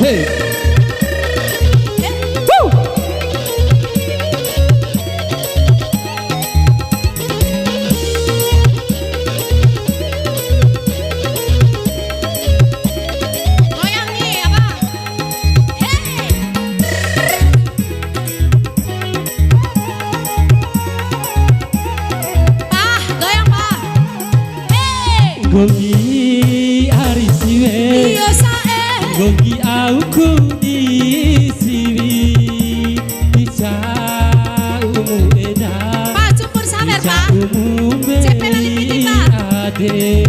Asik. Gogi hari siwe, gogi aku di siwi, dicaumu edan, dicaumu beli ade.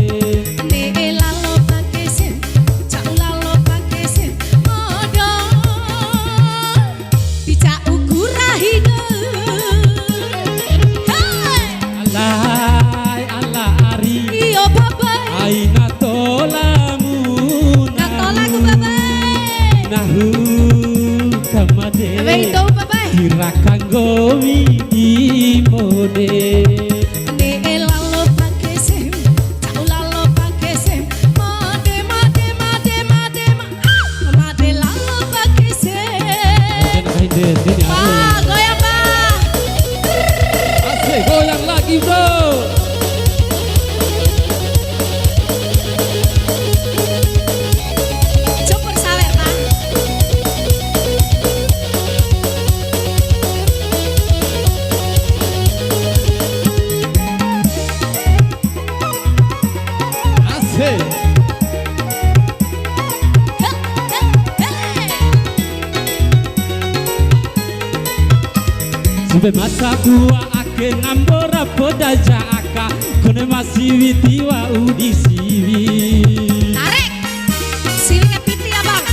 Aina tolamu nahu kamade tirakan gomi imode goyang Pak. Asik, goyang lagi bro. Sube masa buah ake ngambora poda jaka kone masih witiwa udi siwi. Tarik siwiknya piti ya bang.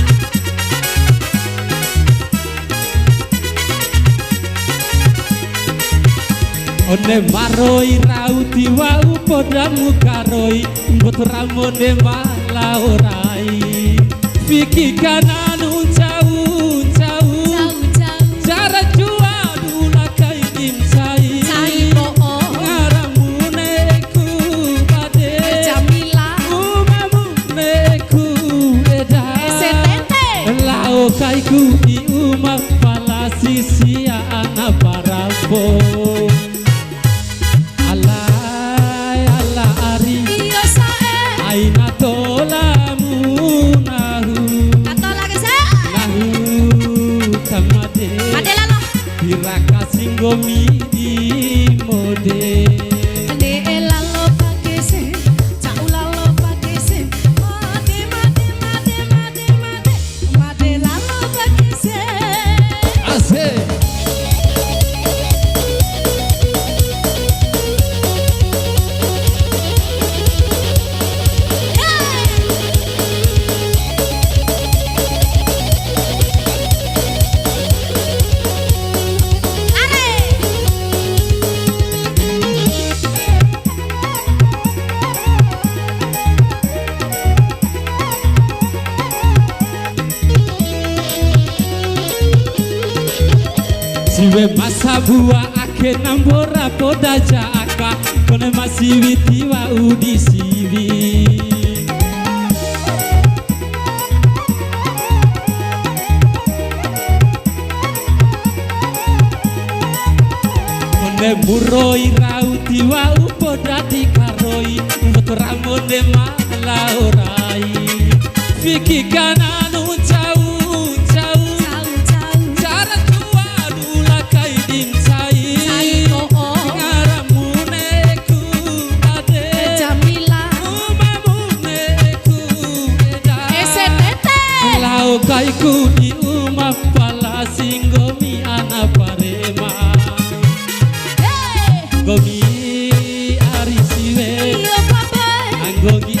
One maroi rauti wa upoda mukaroi mbot ramone malaurai Fiki kanan uncau cara jua dula kai dimsai ngaramuneku bade umamuneku eda lao kaiku di umak palasi sia anak parapo alai ala ari aina tolamu Piraka singgomi di mode lalo pakese caulalo pakese made lalo pakese asik. Siwe masa buah ake nambora poda jaka kone masih witiwa udi siwi. Kone muroi rauti wa upoda dikaroi mbot ramone malaurai Fiki kanan uncau kaiku di umak pala singgomi anak parema gomi ari siwe anggogi